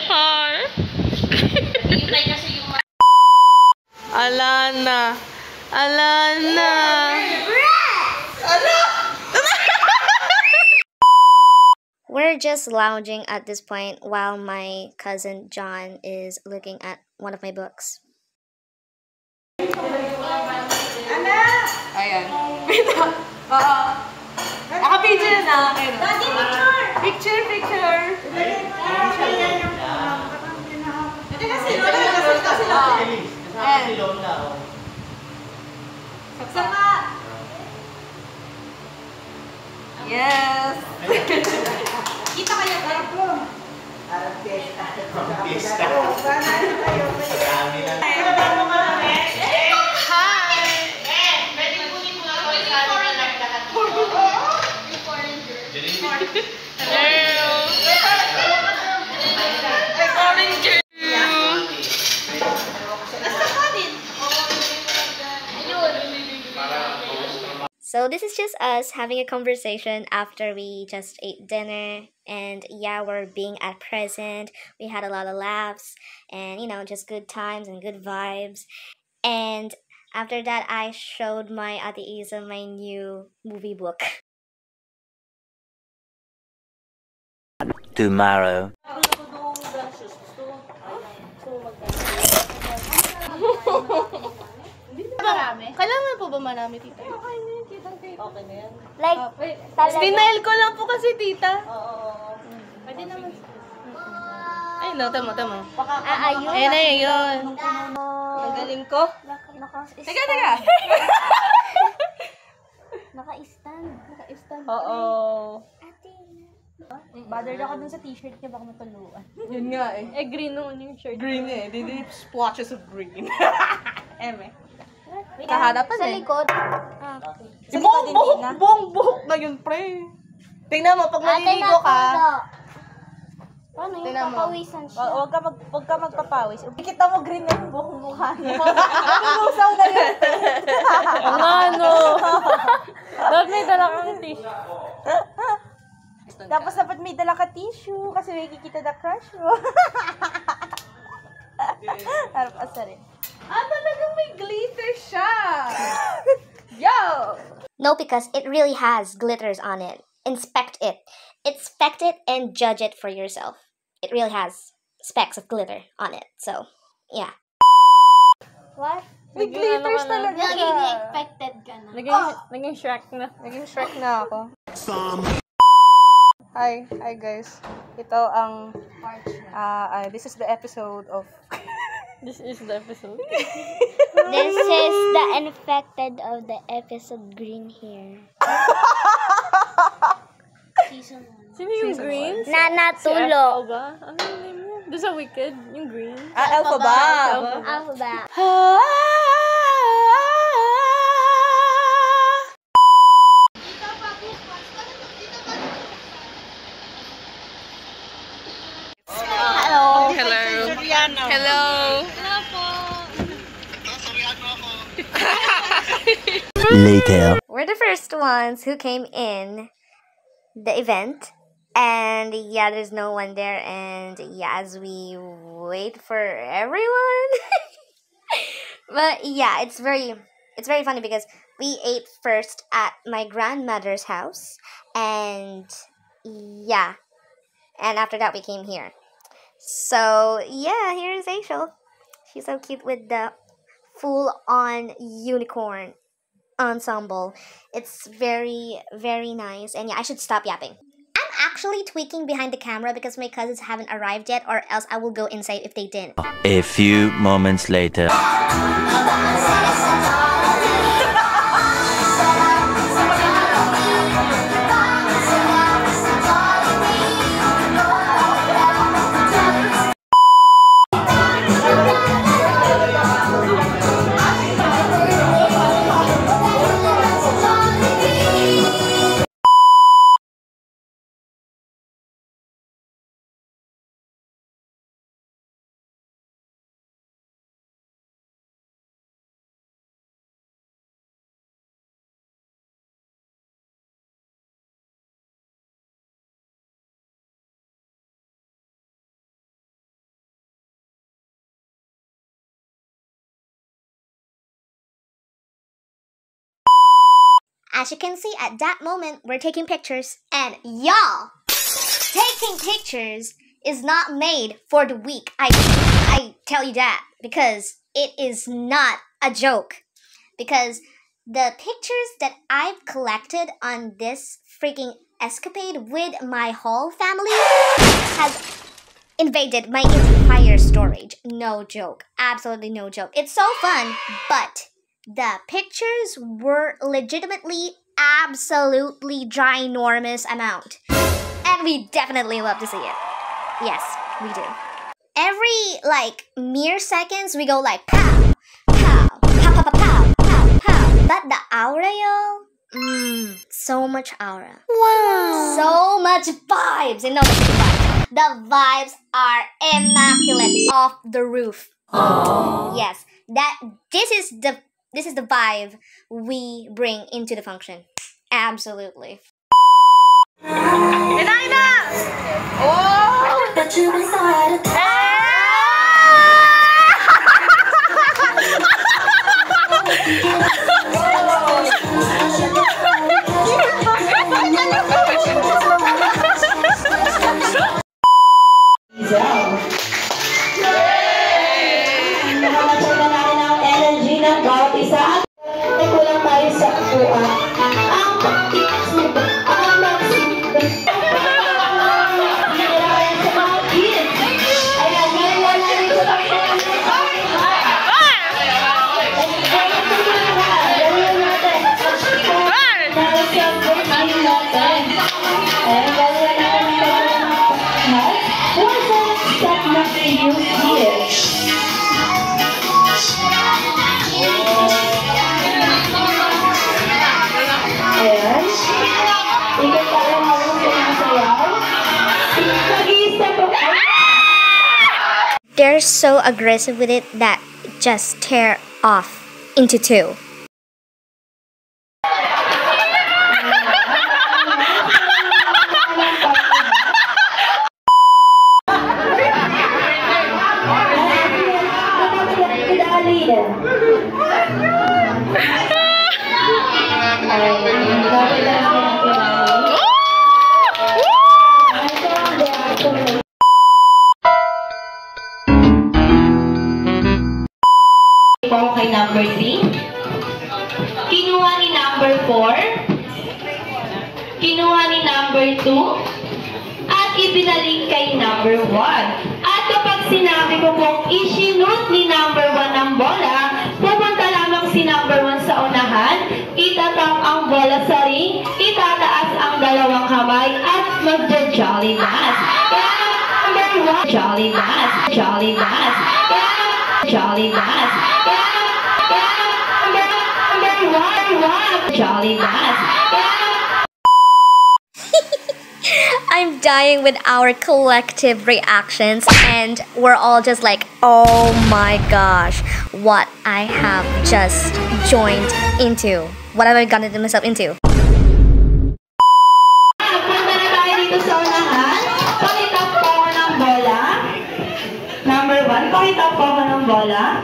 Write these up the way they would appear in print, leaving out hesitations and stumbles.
Hi. Alana. Alana. We're just lounging at this point while my cousin John is looking at one of my books. Ayan. Naka-picture na. Picture, picture. Yes. Kita kayo ko. Arang fiesta. So this is just us having a conversation after we just ate dinner, and yeah, we're being at present. We had a lot of laughs and just good times and good vibes. And after that, I showed my Ate Isa my new movie book. Tomorrow. Kailangan po ba marami, tita? Okay na yan, kitang-kita. Okay na yan. Like, Denial ko lang po kasi, tita. Oo. Pwede naman. Ay, no, tama. ayun. Ayan na yun. Ang galing ko. Teka. Naka-stand. Oo. Bothered ako dun sa t-shirt niya, baka matuluan. Yun nga eh. Green naman yung shirt. Green eh. They splotches of green. Eme. Wait, Kaharapan sa eh. likod. Buong buhok na yun, pre. Tingnan mo, pag maliligo ka. Paano yung Tingnan mo. papawisan siya? Huwag ka magpapawis. Kita mo green na yung buong mukha niya. Nalusaw na yun. Ano? Dapat may dala kang tissue. Tapos dapat may dala ka tissue kasi may kikita na crush mo. Harap asa rin. Talagang may glitter siya. Yo! No, because it really has glitters on it. Inspect it. Inspect it and judge it for yourself. It really has specks of glitter on it. So, yeah. What? May glitters talaga siya. expected ka na. Naging Shrek na. Naging Shrek na ako. Hi guys. Ito ang this is the episode of This is the episode. This is the infected of the episode green hair. Season 1. Sino yung green? Tulo. Alpha. Ano yung name niya? Doon sa Wicked, yung green. Alpha ba? Alphabet. Hello. Hello. Later. We're the first ones who came in the event, and yeah, there's no one there, and yeah, as we wait for everyone. But yeah, it's very funny because we ate first at my grandmother's house, and yeah, and after that we came here. So yeah, here is Rachel. She's so cute with the full-on unicorn ensemble. It's very nice, and yeah, I should stop yapping. I'm actually tweaking behind the camera because my cousins haven't arrived yet, or else I will go inside if they didn't. A few moments later. as you can see, at that moment, we're taking pictures. And y'all, taking pictures is not made for the weak. I tell you that because it is not a joke. Because the pictures that I've collected on this freaking escapade with my whole family has invaded my entire storage. No joke. Absolutely no joke. It's so fun, but the pictures were legitimately absolutely ginormous amount. And we definitely love to see it. Yes, we do. Every, like, mere seconds, we go like, pow, pow, pow, pow, pow, pow, pow, pow. But the aura, yo, so much aura. Wow. So much vibes. You know the vibes. The vibes are immaculate off the roof. Aww. Yes, this is the vibe we bring into the function. Absolutely. They're so aggressive with it that it just tear off into two. Kay number 3. Kinuha ni number 4. Kinuha ni number 2. At ibinalik kay number 1. At kapag sinabi ko pong isinut ni number 1 ang bola, pupunta lamang si number 1 sa unahan, itatap ang bola sa ring, itataas ang dalawang kamay, at magja-jolly dance. Kaya number 1, jolly dance, jolly dance. Kaya jolly dance. Jolly dance. I'm dying with our collective reactions, and we're all just like, oh my gosh, what I have just joined into. What have I gotten myself into? Punta na tayo dito sa unahan. Pakitap po ako ng bola. Number 1, pakitap po ako ng bola.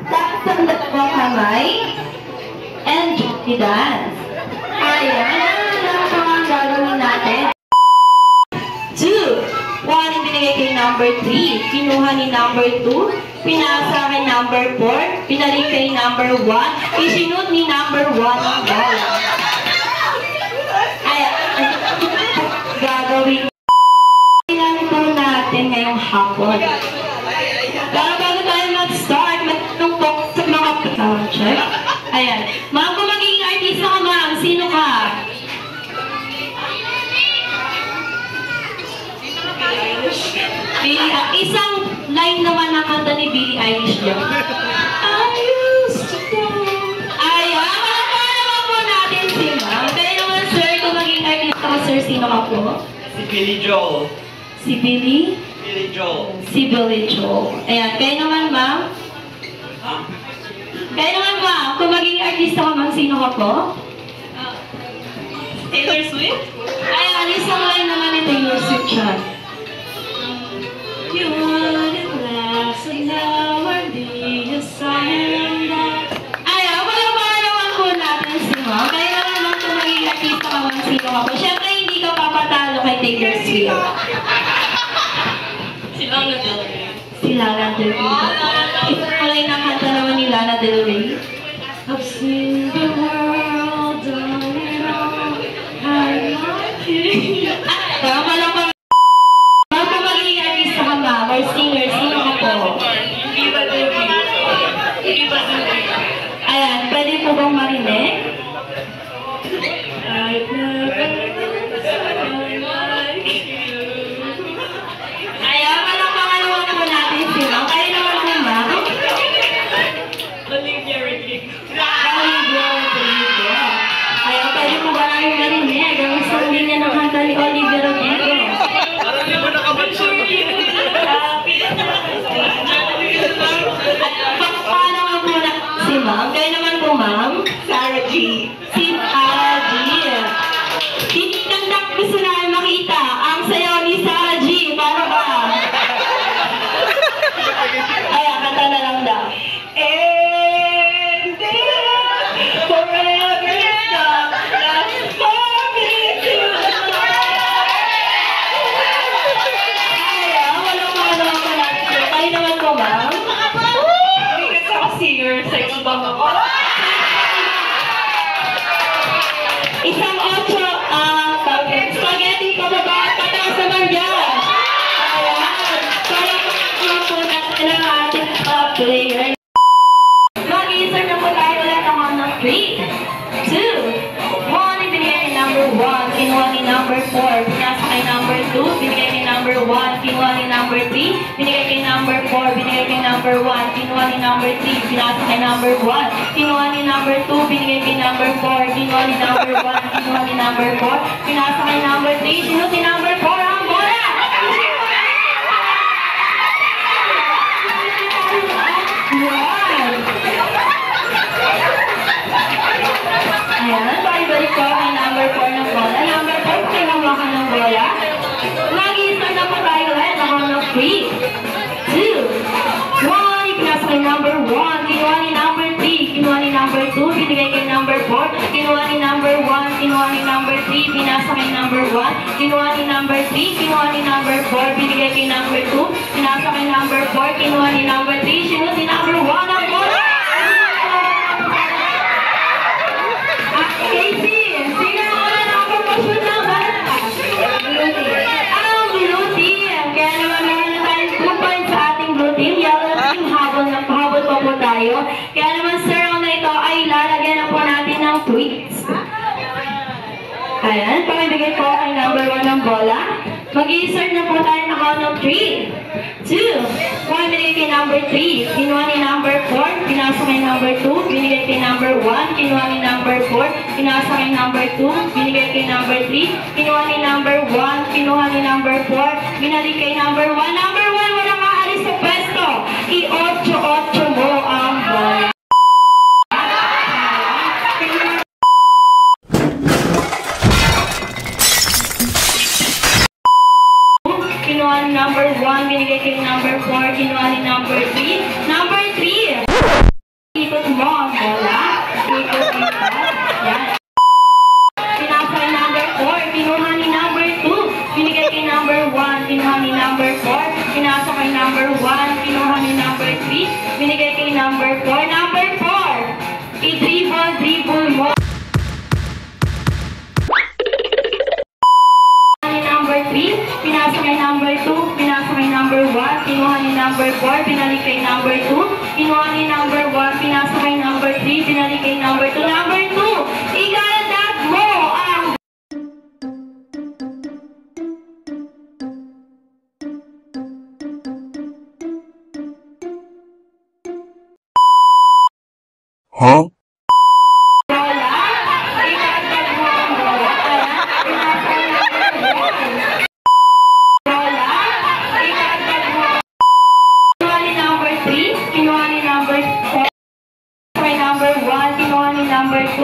Tapos ang dalawang kamay. And jockey dance. Ayan. Ano po ang gagawin natin? 2. 1 yung binigay kay number 3. Kinuha ni number 2. Pinasa kay number 4. Pinalik kay number 1. Isinut ni number 1 ang bola. Ayan. Gagawin po natin ngayong hapon. Pero bago tayo mag-start, magtanong po sa mga check. Ayan. Ma'am, kung magiging artista ka, ma'am, sino ka? Isang line naman ng kanta ni Billie Eilish yun. I used to go. Ayan. Para naman po natin si ma'am. Pero naman, sir, kung magiging artista ka, sir, sino ka po? Si Billy Joel. Si Billy? Billy Joel. Si Billy Joel. Ayan. Kayo naman, ma'am? Kayo naman, ma'am? Kung magiging artista ka, ma'am, sino ka po? Taylor Swift? Ayan. Isang line naman ni Taylor Swift yan. You wanted last, and now I'm being silent. sino ka po. Siyempre, hindi ka papatalo kay Taylor Swift. Si Lana Del Rey. Si Lana Del Rey. Ito pala yung nakanta naman ni Lana Del Rey. I've seen the world, done it all, I love you. Tama lang pa. Ma'am, kung magiging artista ka ba, or singer, sino ka po? Viva Del Rey. Viva Del Rey. Ayan, pwede po bang marinig? I've never known like you. Ayan, palakpakan naman po natin si Ma'am. Kayo naman po, Ma'am. Olivia Rodrigo. Olivia Rodrigo. Ayan, pwede po ba namin marinig? Ang isang linya ng kanta ni Olivia Rodrigo. Parang hindi mo nakabansyon. Paano nga po na si Ma'am? Kayo naman po, Ma'am. Sarah G. Si Sarah G. Tinitangdak gusto namin makita ang sayaw ni Sarah G. Paano ba? Ayan, kanta na lang daw. And then, forever stop, that's for me to Ayan, walang paano ako natin. Kayo naman po, Ma'am. Hindi kasi ako singer, sex bomb ako. Isang 8, spaghetti pababa at pataas naman dyan. Ayan. Parang po natin ang ating player. Mag-insert na po tayo ulit ang ng 3, 2, 1. Ibinigay ni number 1, kinuha ni number 4. Pinasa kay number 2, binigay ni number 1, kinuha ni number 3. Binigay kay number 4, binigay kay number 1, kinuha ni number 3. Pinasa kay number 1, kinuha ni number 2, binigay kay number 4. Kinuha ni number 1, kinuha ni number 4. Pinasa kay number 3, sino si number 4 ang bola? Ayan, balik ko kay number 4 ng bola. Number 4, kinawakan ng bola. Mag-i-start na po tayo ulit. Ako ng 3, 2, 1. Ipinasa kay number 1. Kinuha ni number 3. Kinuha ni number 2. Binigay kay number 4. Kinuha ni number 1. Kinuha ni number 3. Pinasa kay number 1. Kinuha ni number 3. Kinuha ni number 4. Binigay kay number 2. Pinasa kay number 4. Kinuha ni number 3. Sinunod ni number 1 ang bola. Casey, sino ang wala ng promotion ng bala? Ang blue team. Kaya naman meron na tayong 2 points sa ating blue team. Yellow team, habol pa po tayo. Kaya naman sa round na ito ay lalagyan na po natin ng tweets. Ayan, pamibigay po kay number 1 ng bola. Mag-i-insert na po tayo na count of 3, 2, 1. Binigay kay number 3. Kinuha ni number 4. Pinasa kay number 2. Binigay kay number 1. Kinuha ni number 4. Pinasa kay number 2. Binigay kay number 3. Kinuha ni number 1. Kinuha ni number 4. Binalik kay number 1. Number 1, walang aalis sa pwesto. I-8-8 mo ang bola. Kinuha ni number 1, binigay kay number 4, kinuha ni number 3. Number 3! Ikot mo ang bola. Ikot. Yan. Pinasa kay number 4, kinuha ni number 2. Binigay kay number 1, kinuha ni number 4. Pinasa kay number 1, kinuha ni number 3. Binigay kay number 4. Number 4! I-dribble mo. Number 3, pinasa kay number 2, pinasa kay number 1, kinuha ni number 4, binalik kay number 2, kinuha ni number 1, pinasa kay number 3, binalik kay number 2, number 2, igalag mo ang... Huh? bola, igalag mo ang bola, kaya pinasa kay number 1. Kinuha ni number 3, kinuha ni number 4, kay number 1, kinuha ni number 2,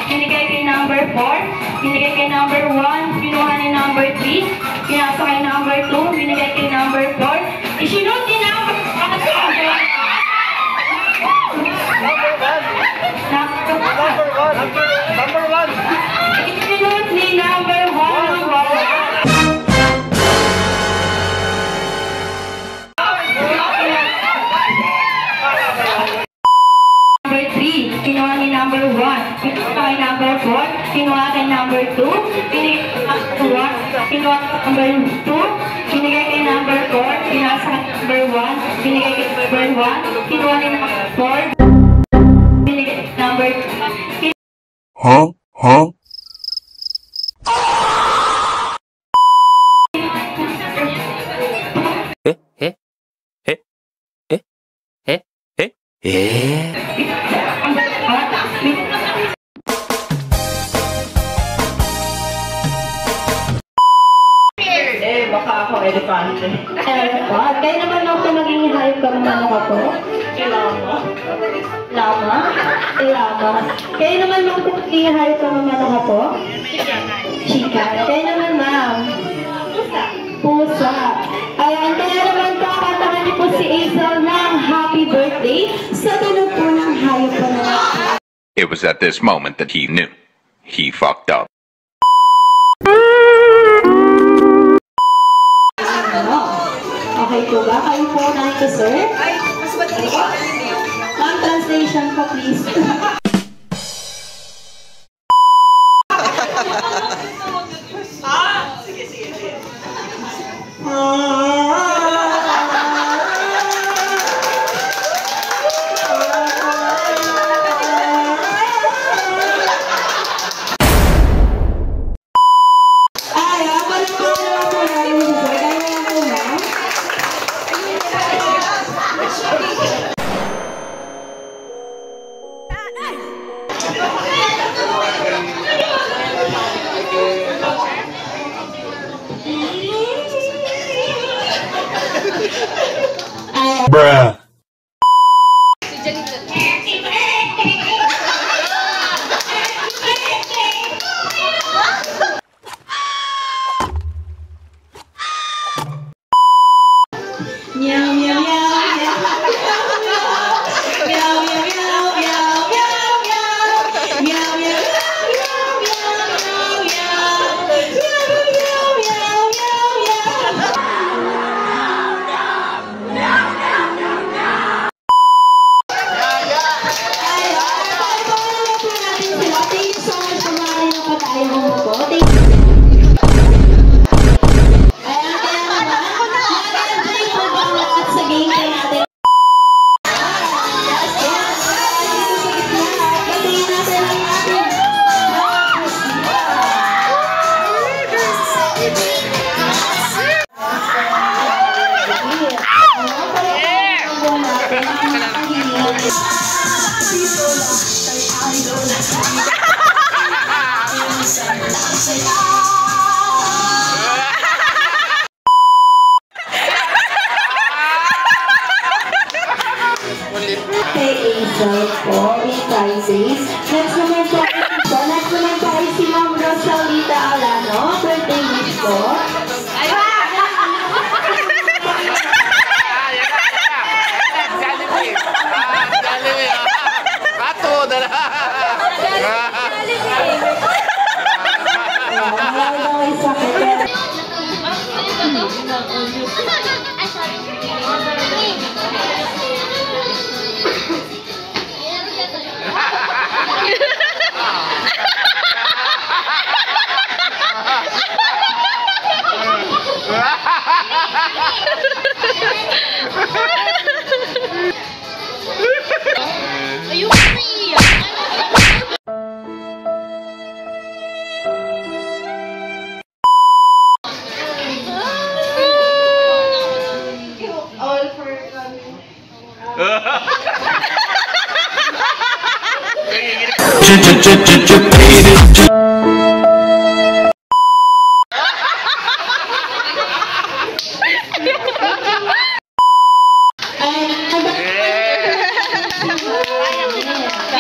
binigay kay number 4, binigay kay number 1, kinuha ni number 3, pinasa kay number 2, binigay kay number 4, isinod ni number 1. Number 1. Isinod ni number number 4, kinuha kay number 2, binigay kay number 1, kinuha kay number 2, binigay kay number 4, kinuha sa number 1, binigay kay number 1, kinuha kay number 4, binigay kay number 2, Huh? Huh? Eh, baka ako elepante. Elephant? Kaya naman ako maging hayop ka naman ako po. Lama. Lama? Lama. Kaya naman ako maging hayop ka naman ako po. Chika. Kaya naman ma'am. Pusa. Ayan, kaya naman kakantahan niyo po si Hazel ng happy birthday sa tulog po ng hayop ka naman. It was at this moment that he knew. He fucked up. Okay po ba? Kayo po nakita, sir? Ay, mas madali ka. Ma'am, translation po, please. Ay, balik ko naman po namin si sir. Kaya naman po, ma'am. Bruh. Meow, meow, meow, meow. Meow, meow, meow, meow, meow, meow. Meow, meow, meow, meow, meow, meow. Meow, meow, meow, meow, meow. Ay, pag-pag-pag po natin sila. Thank you so much kung maaari na pa tayo bumuko. Thank you. Ayan, kaya naman, mag-enjoy po ba ang lahat sa game na natin? Batiin natin ang ating kay Hazel po in Pisces. Next naman po ay si Ma'am Rosalita Alano, birthday wish po. Ayaw daw ay sakit, pero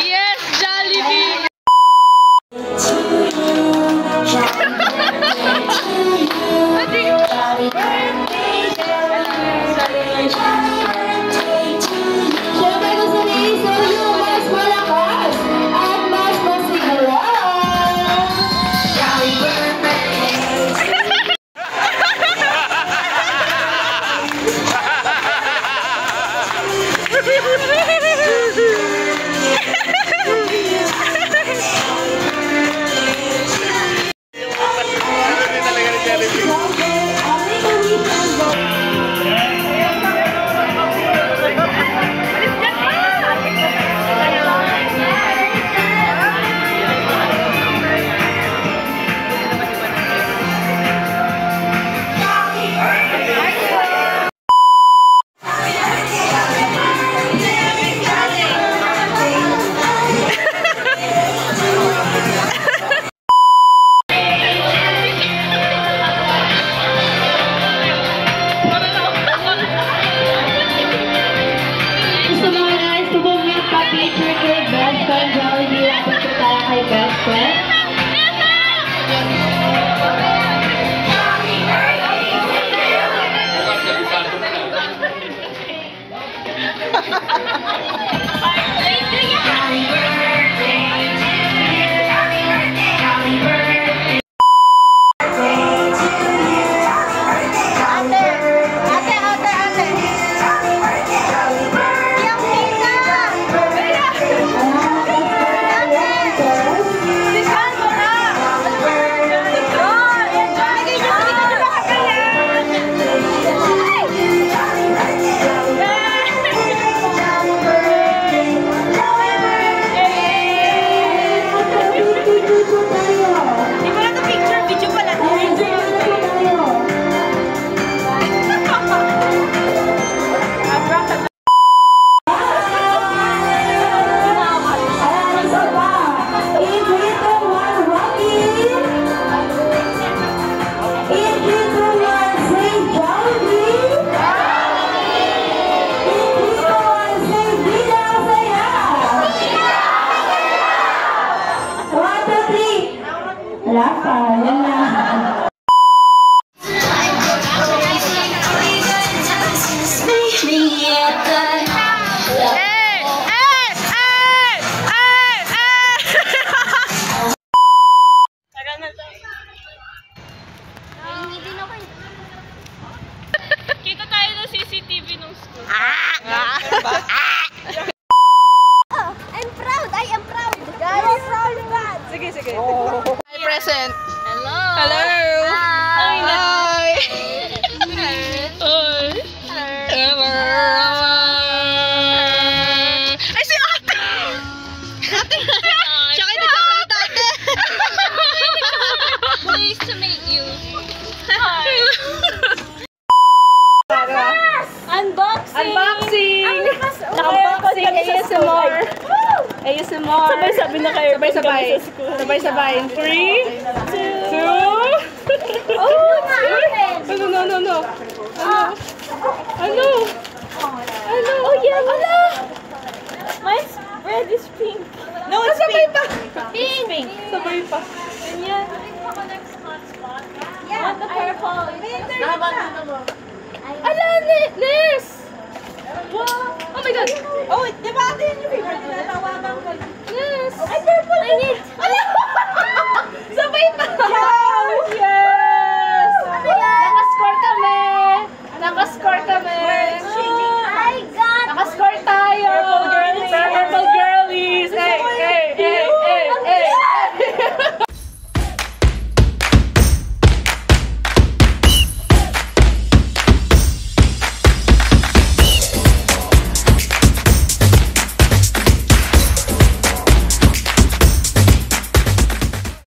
Yes, Jollibee! Siyempre gusto ni Hazel yung mas malakas at mas masigla. Kita tayo ng CCTV ng school. I'm proud! I am proud! Guys! Proud of that! Sige, sige. Hi, present. Hello! Hello! Hi! Hi! Hello! Ay, si ate! Ate! Siya kayo nagsasalita, ate! Nice to meet you. Unboxing! Unboxing ASMR! ASMR! Sabay-sabay na kayo. Sabay-sabay. Sabay-sabay. 3, 2, No. Ano? Oh, yeah. Ano? Mine's red is pink. No, it's pink. Pink. Sabay pa. Ganyan. Yeah, the purple. Ala, Ness! Wow! Oh my God! Oh, di ba ate yun yung favorite mo? Natawagan ko. Yes! Ay, purple! I need...